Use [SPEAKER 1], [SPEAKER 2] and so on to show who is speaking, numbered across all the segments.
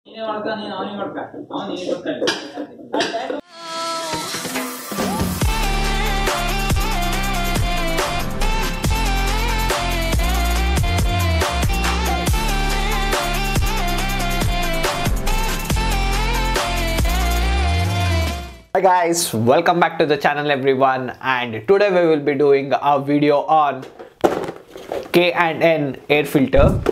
[SPEAKER 1] Hi guys, welcome back to the channel everyone, and today we will be doing a video on K&N Air Filter.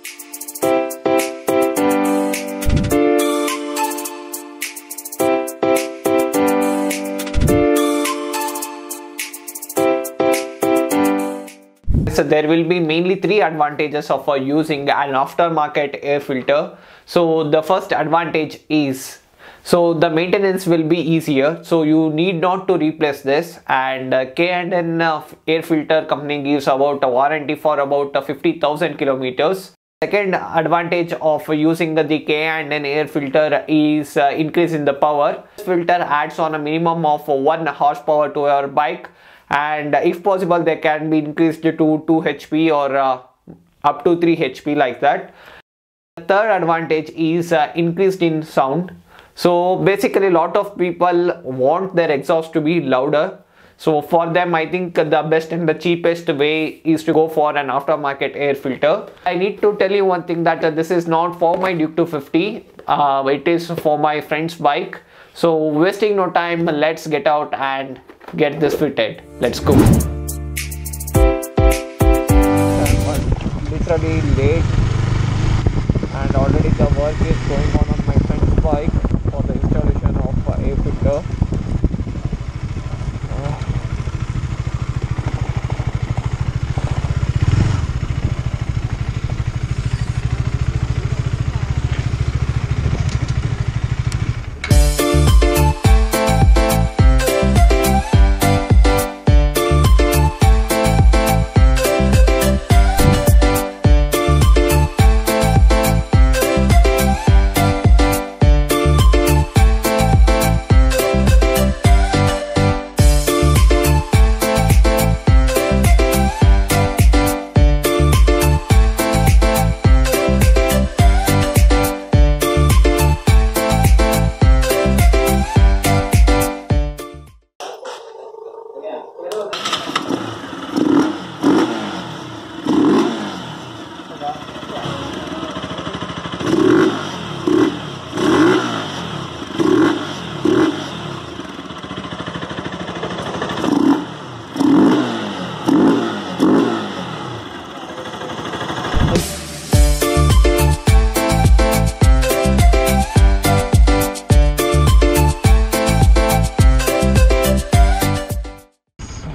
[SPEAKER 1] So there will be mainly three advantages of using an aftermarket air filter. So the first advantage is the maintenance will be easier, so you need not to replace this, and K&N Air Filter company gives about a warranty for about 50,000 kilometers. Second advantage of using the K&N Air Filter is increase in the power. This filter adds on a minimum of 1 horsepower to your bike, and if possible they can be increased to 2 HP or up to 3 HP like that. The third advantage is increased in sound. So basically a lot of people want their exhaust to be louder. So for them I think the best and the cheapest way is to go for an aftermarket air filter. I need to tell you one thing, that this is not for my Duke 250. It is for my friend's bike. So wasting no time, let's get out and get this fitted. Let's go. I'm literally late and already the work is going on my friend's bike for the installation of air filter.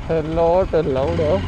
[SPEAKER 1] A lot louder.